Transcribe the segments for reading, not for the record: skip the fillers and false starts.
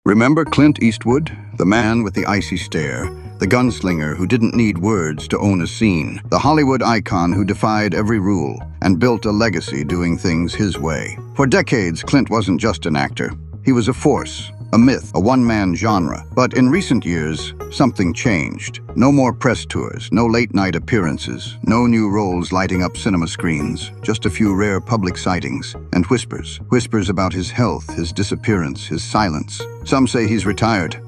Remember Clint Eastwood, the man with the icy stare, the gunslinger who didn't need words to own a scene, the Hollywood icon who defied every rule and built a legacy doing things his way. For decades, Clint wasn't just an actor. He was a force, a myth, a one-man genre. But in recent years, something changed. No more press tours, no late-night appearances, no new roles lighting up cinema screens, just a few rare public sightings and whispers. Whispers about his health, his disappearance, his silence. Some say he's retired.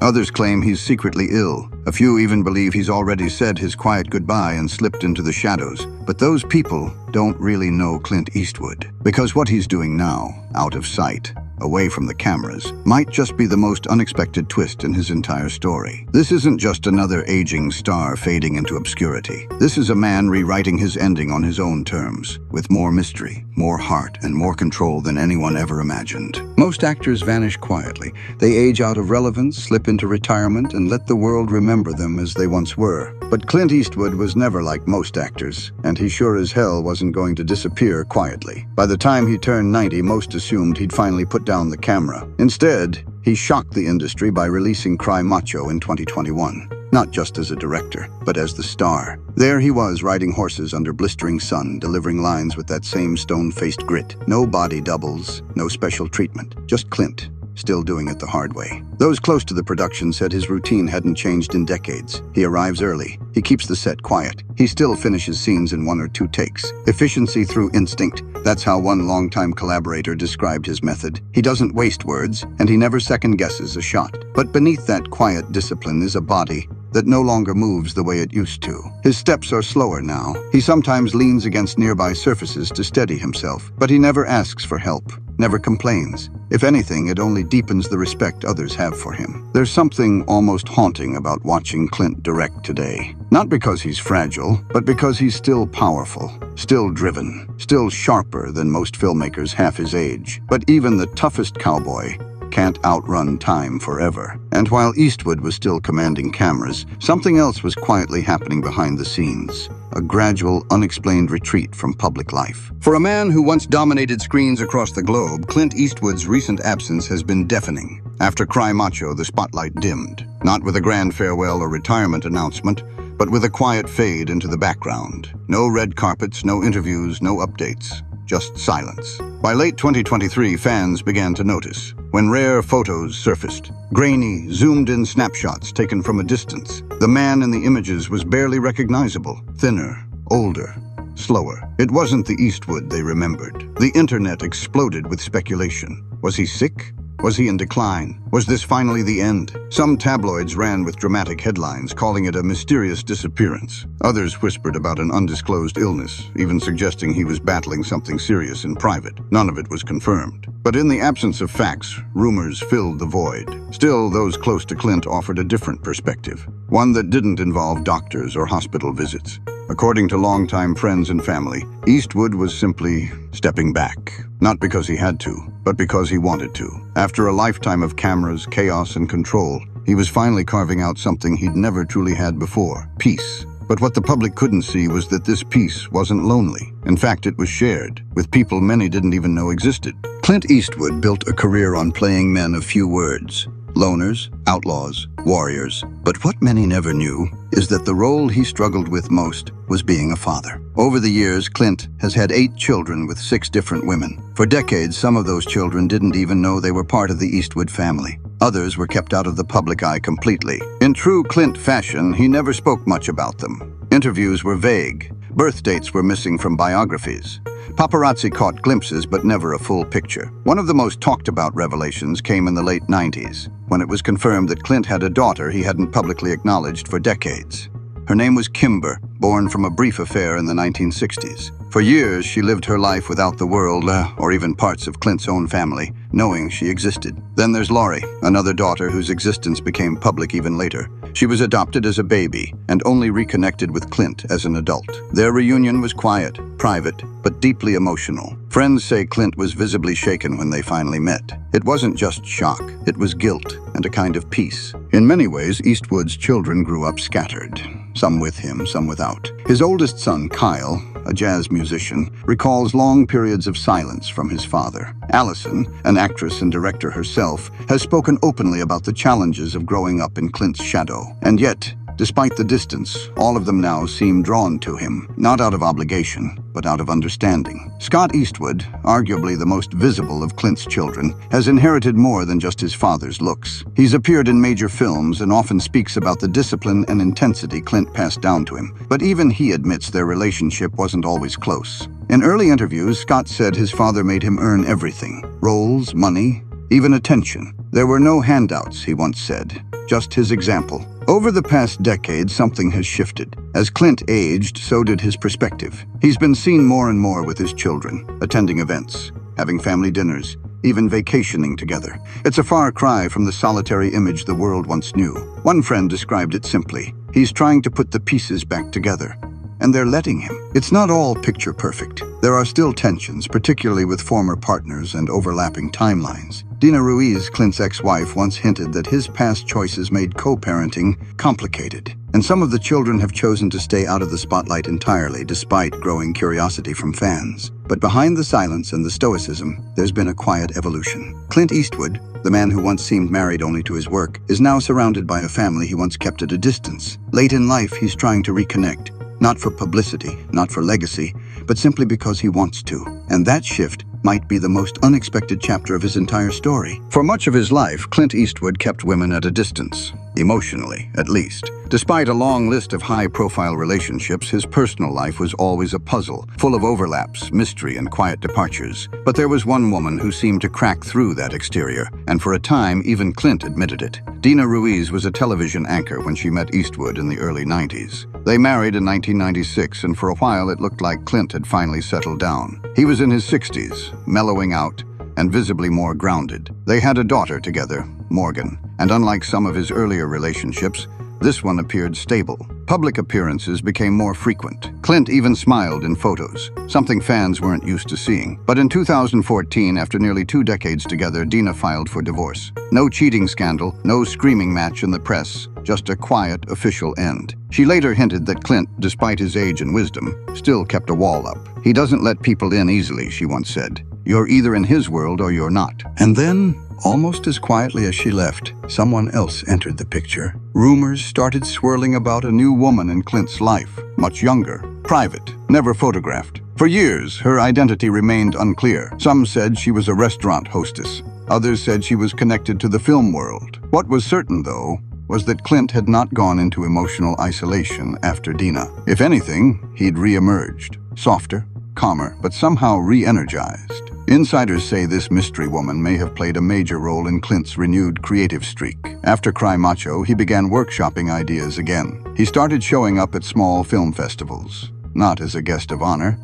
Others claim he's secretly ill. A few even believe he's already said his quiet goodbye and slipped into the shadows. But those people don't really know Clint Eastwood, because what he's doing now, out of sight, away from the cameras, might just be the most unexpected twist in his entire story. This isn't just another aging star fading into obscurity. This is a man rewriting his ending on his own terms, with more mystery, more heart, and more control than anyone ever imagined. Most actors vanish quietly. They age out of relevance, slip into retirement, and let the world remember them as they once were. But Clint Eastwood was never like most actors, and he sure as hell wasn't going to disappear quietly. By the time he turned 90, most assumed he'd finally put down the camera. Instead, he shocked the industry by releasing Cry Macho in 2021. Not just as a director, but as the star. There he was, riding horses under blistering sun, delivering lines with that same stone-faced grit. No body doubles, no special treatment. Just Clint, still doing it the hard way. Those close to the production said his routine hadn't changed in decades. He arrives early. He keeps the set quiet. He still finishes scenes in 1 or 2 takes. Efficiency through instinct. That's how one longtime collaborator described his method. He doesn't waste words, and he never second-guesses a shot. But beneath that quiet discipline is a body that no longer moves the way it used to. His steps are slower now. He sometimes leans against nearby surfaces to steady himself, but he never asks for help, never complains. If anything, it only deepens the respect others have for him. There's something almost haunting about watching Clint direct today. Not because he's fragile, but because he's still powerful, still driven, still sharper than most filmmakers half his age. But even the toughest cowboy can't outrun time forever. And while Eastwood was still commanding cameras, something else was quietly happening behind the scenes. A gradual, unexplained retreat from public life. For a man who once dominated screens across the globe, Clint Eastwood's recent absence has been deafening. After Cry Macho, the spotlight dimmed. Not with a grand farewell or retirement announcement, but with a quiet fade into the background. No red carpets, no interviews, no updates. Just silence. By late 2023, fans began to notice. When rare photos surfaced, grainy, zoomed-in snapshots taken from a distance, the man in the images was barely recognizable. Thinner, older, slower. It wasn't the Eastwood they remembered. The internet exploded with speculation. Was he sick? Was he in decline? Was this finally the end? Some tabloids ran with dramatic headlines, calling it a mysterious disappearance. Others whispered about an undisclosed illness, even suggesting he was battling something serious in private. None of it was confirmed. But in the absence of facts, rumors filled the void. Still, those close to Clint offered a different perspective, one that didn't involve doctors or hospital visits. According to longtime friends and family, Eastwood was simply stepping back. Not because he had to, but because he wanted to. After a lifetime of cameras, chaos, and control, he was finally carving out something he'd never truly had before: peace. But what the public couldn't see was that this peace wasn't lonely. In fact, it was shared, with people many didn't even know existed. Clint Eastwood built a career on playing men of few words. Loners, outlaws, warriors. But what many never knew is that the role he struggled with most was being a father. Over the years, Clint has had 8 children with 6 different women. For decades, some of those children didn't even know they were part of the Eastwood family. Others were kept out of the public eye completely. In true Clint fashion, he never spoke much about them. Interviews were vague. Birth dates were missing from biographies. Paparazzi caught glimpses, but never a full picture. One of the most talked about revelations came in the late 90s, when it was confirmed that Clint had a daughter he hadn't publicly acknowledged for decades. Her name was Kimber, born from a brief affair in the 1960s. For years, she lived her life without the world, or even parts of Clint's own family, knowing she existed. Then there's Laurie, another daughter whose existence became public even later. She was adopted as a baby and only reconnected with Clint as an adult. Their reunion was quiet, private, but deeply emotional. Friends say Clint was visibly shaken when they finally met. It wasn't just shock, it was guilt and a kind of peace. In many ways, Eastwood's children grew up scattered. some with him, some without. His oldest son, Kyle, a jazz musician, recalls long periods of silence from his father. Allison, an actress and director herself, has spoken openly about the challenges of growing up in Clint's shadow. And yet, despite the distance, all of them now seem drawn to him, not out of obligation, but out of understanding. Scott Eastwood, arguably the most visible of Clint's children, has inherited more than just his father's looks. He's appeared in major films and often speaks about the discipline and intensity Clint passed down to him, but even he admits their relationship wasn't always close. In early interviews, Scott said his father made him earn everything: roles, money, even attention. There were no handouts, he once said, just his example. Over the past decade, something has shifted. As Clint aged, so did his perspective. He's been seen more and more with his children, attending events, having family dinners, even vacationing together. It's a far cry from the solitary image the world once knew. One friend described it simply: he's trying to put the pieces back together, and they're letting him. It's not all picture perfect. There are still tensions, particularly with former partners and overlapping timelines. Dina Ruiz, Clint's ex-wife, once hinted that his past choices made co-parenting complicated, and some of the children have chosen to stay out of the spotlight entirely, despite growing curiosity from fans. But behind the silence and the stoicism, there's been a quiet evolution. Clint Eastwood, the man who once seemed married only to his work, is now surrounded by a family he once kept at a distance. Late in life, he's trying to reconnect, not for publicity, not for legacy, but simply because he wants to. And that shift might be the most unexpected chapter of his entire story. For much of his life, Clint Eastwood kept women at a distance, emotionally, at least. Despite a long list of high-profile relationships, his personal life was always a puzzle, full of overlaps, mystery, and quiet departures. But there was one woman who seemed to crack through that exterior, and for a time, even Clint admitted it. Dina Ruiz was a television anchor when she met Eastwood in the early 90s. They married in 1996, and for a while it looked like Clint had finally settled down. He was in his 60s, mellowing out, and visibly more grounded. They had a daughter together, Morgan, and unlike some of his earlier relationships, this one appeared stable. Public appearances became more frequent. Clint even smiled in photos, something fans weren't used to seeing. But in 2014, after nearly 2 decades together, Dina filed for divorce. No cheating scandal, no screaming match in the press, just a quiet, official end. She later hinted that Clint, despite his age and wisdom, still kept a wall up. He doesn't let people in easily, she once said. You're either in his world or you're not. And then, almost as quietly as she left, someone else entered the picture. Rumors started swirling about a new woman in Clint's life, much younger, private, never photographed. For years, her identity remained unclear. Some said she was a restaurant hostess. Others said she was connected to the film world. What was certain, though, was that Clint had not gone into emotional isolation after Dina. If anything, he'd re-emerged, softer, calmer, but somehow re-energized. Insiders say this mystery woman may have played a major role in Clint's renewed creative streak. After Cry Macho, he began workshopping ideas again. He started showing up at small film festivals, not as a guest of honor,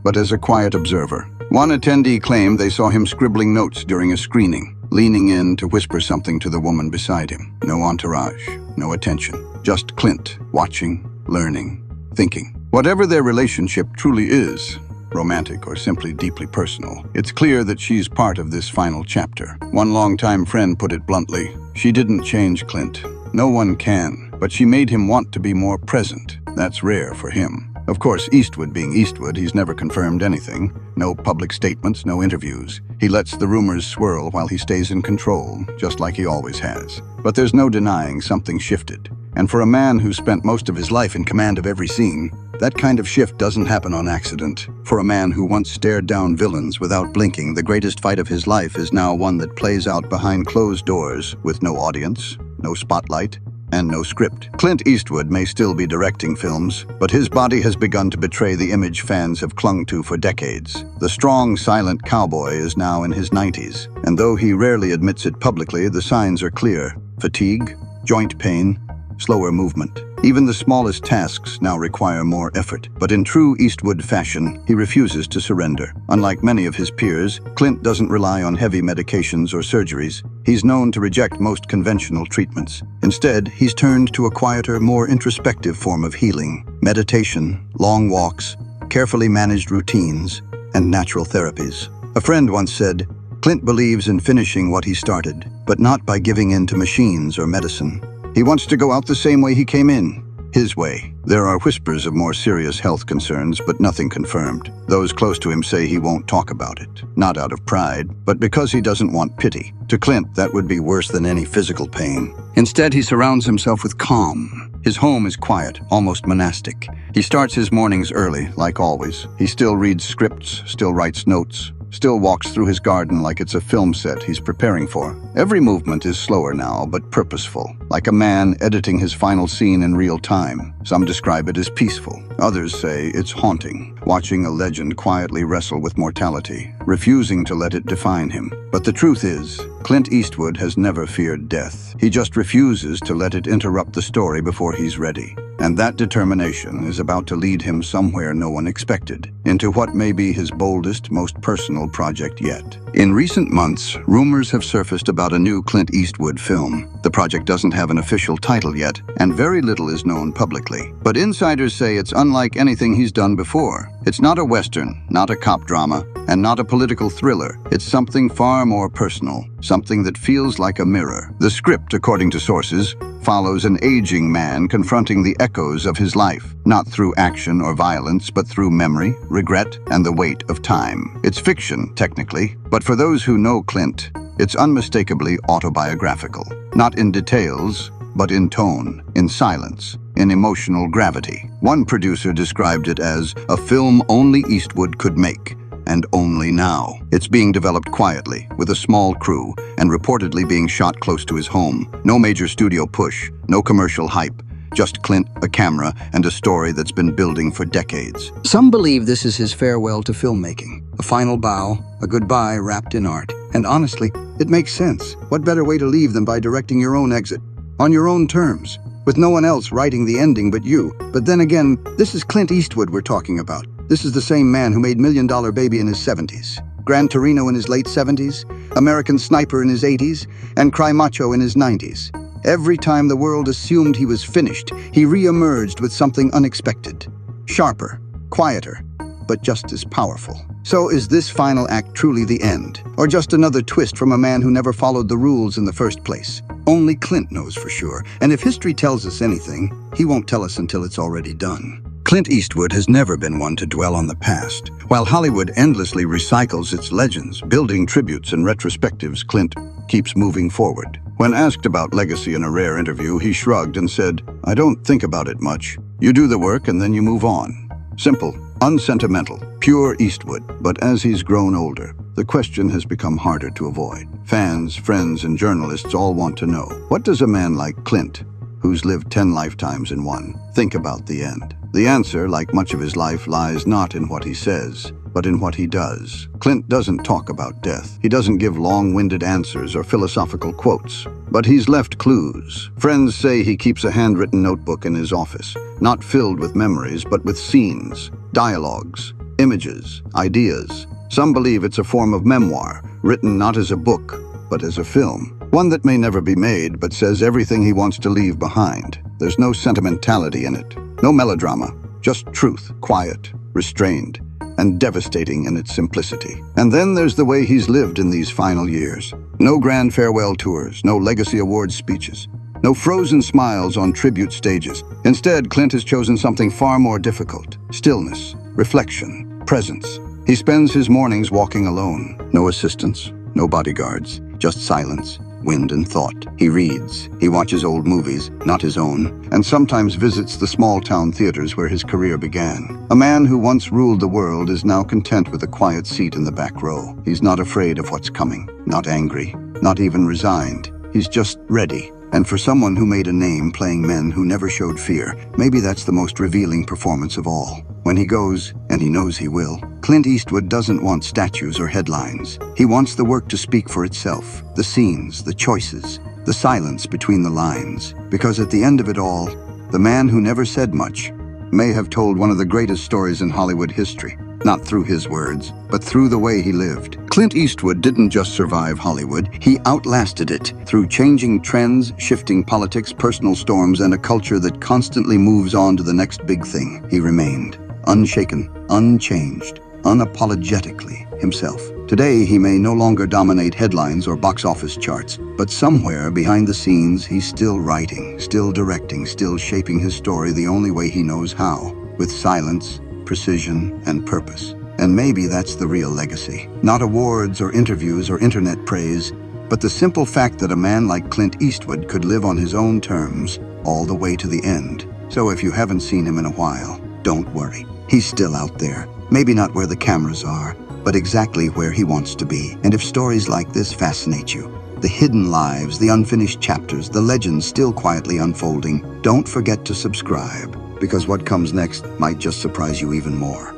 but as a quiet observer. One attendee claimed they saw him scribbling notes during a screening, leaning in to whisper something to the woman beside him. No entourage, no attention, just Clint, watching, learning, thinking. Whatever their relationship truly is, romantic or simply deeply personal, it's clear that she's part of this final chapter. One longtime friend put it bluntly: she didn't change Clint. No one can, but she made him want to be more present. That's rare for him. Of course, Eastwood being Eastwood, he's never confirmed anything. No public statements, no interviews. He lets the rumors swirl while he stays in control, just like he always has. But there's no denying something shifted. And for a man who spent most of his life in command of every scene, that kind of shift doesn't happen on accident. For a man who once stared down villains without blinking, the greatest fight of his life is now one that plays out behind closed doors, with no audience, no spotlight, and no script. Clint Eastwood may still be directing films, but his body has begun to betray the image fans have clung to for decades. The strong, silent cowboy is now in his 90s, and though he rarely admits it publicly, the signs are clear: fatigue, joint pain, slower movement. Even the smallest tasks now require more effort. But in true Eastwood fashion, he refuses to surrender. Unlike many of his peers, Clint doesn't rely on heavy medications or surgeries. He's known to reject most conventional treatments. Instead, he's turned to a quieter, more introspective form of healing: meditation, long walks, carefully managed routines, and natural therapies. A friend once said, Clint believes in finishing what he started, but not by giving in to machines or medicine. He wants to go out the same way he came in, his way. There are whispers of more serious health concerns, but nothing confirmed. Those close to him say he won't talk about it, not out of pride, but because he doesn't want pity. To Clint, that would be worse than any physical pain. Instead, he surrounds himself with calm. His home is quiet, almost monastic. He starts his mornings early, like always. He still reads scripts, still writes notes, still walks through his garden like it's a film set he's preparing for. Every movement is slower now, but purposeful, like a man editing his final scene in real time. Some describe it as peaceful. Others say it's haunting, watching a legend quietly wrestle with mortality, refusing to let it define him. But the truth is, Clint Eastwood has never feared death. He just refuses to let it interrupt the story before he's ready. And that determination is about to lead him somewhere no one expected, into what may be his boldest, most personal project yet. In recent months, rumors have surfaced about a new Clint Eastwood film. The project doesn't have an official title yet, and very little is known publicly. But insiders say it's unlike anything he's done before. It's not a Western, not a cop drama, and not a political thriller. It's something far more personal, something that feels like a mirror. The script, according to sources, follows an aging man confronting the echoes of his life, not through action or violence, but through memory, regret, and the weight of time. It's fiction, technically, but for those who know Clint, it's unmistakably autobiographical. Not in details, but in tone, in silence, in emotional gravity. One producer described it as a film only Eastwood could make, and only now. It's being developed quietly, with a small crew, and reportedly being shot close to his home. No major studio push, no commercial hype, just Clint, a camera, and a story that's been building for decades. Some believe this is his farewell to filmmaking, a final bow, a goodbye wrapped in art. And honestly, it makes sense. What better way to leave than by directing your own exit, on your own terms, with no one else writing the ending but you? But then again, this is Clint Eastwood we're talking about. This is the same man who made $1 Million Baby in his 70s, Gran Torino in his late 70s, American Sniper in his 80s, and Cry Macho in his 90s. Every time the world assumed he was finished, he re-emerged with something unexpected. Sharper, quieter, but just as powerful. So is this final act truly the end, or just another twist from a man who never followed the rules in the first place? Only Clint knows for sure, and if history tells us anything, he won't tell us until it's already done. Clint Eastwood has never been one to dwell on the past. While Hollywood endlessly recycles its legends, building tributes and retrospectives, Clint keeps moving forward. When asked about legacy in a rare interview, he shrugged and said, "I don't think about it much. You do the work and then you move on." Simple, unsentimental, pure Eastwood. But as he's grown older, the question has become harder to avoid. Fans, friends, and journalists all want to know, what does a man like Clint, who's lived 10 lifetimes in one, think about the end? The answer, like much of his life, lies not in what he says, but in what he does. Clint doesn't talk about death. He doesn't give long-winded answers or philosophical quotes, but he's left clues. Friends say he keeps a handwritten notebook in his office, not filled with memories, but with scenes, dialogues, images, ideas. Some believe it's a form of memoir, written not as a book, but as a film. One that may never be made, but says everything he wants to leave behind. There's no sentimentality in it, no melodrama, just truth, quiet, restrained, and devastating in its simplicity. And then there's the way he's lived in these final years. No grand farewell tours, no legacy awards speeches, no frozen smiles on tribute stages. Instead, Clint has chosen something far more difficult: stillness, reflection, presence. He spends his mornings walking alone. No assistants, no bodyguards, just silence, wind and thought. He reads, he watches old movies, not his own, and sometimes visits the small-town theaters where his career began. A man who once ruled the world is now content with a quiet seat in the back row. He's not afraid of what's coming, not angry, not even resigned. He's just ready. And for someone who made a name playing men who never showed fear, maybe that's the most revealing performance of all. When he goes, and he knows he will, Clint Eastwood doesn't want statues or headlines. He wants the work to speak for itself, the scenes, the choices, the silence between the lines. Because at the end of it all, the man who never said much may have told one of the greatest stories in Hollywood history. Not through his words, but through the way he lived. Clint Eastwood didn't just survive Hollywood, he outlasted it through changing trends, shifting politics, personal storms, and a culture that constantly moves on to the next big thing. He remained unshaken, unchanged, unapologetically himself. Today, he may no longer dominate headlines or box office charts, but somewhere behind the scenes, he's still writing, still directing, still shaping his story the only way he knows how, with silence, precision, and purpose. And maybe that's the real legacy. Not awards or interviews or internet praise, but the simple fact that a man like Clint Eastwood could live on his own terms all the way to the end. So if you haven't seen him in a while, don't worry. He's still out there. Maybe not where the cameras are, but exactly where he wants to be. And if stories like this fascinate you, the hidden lives, the unfinished chapters, the legends still quietly unfolding, don't forget to subscribe, because what comes next might just surprise you even more.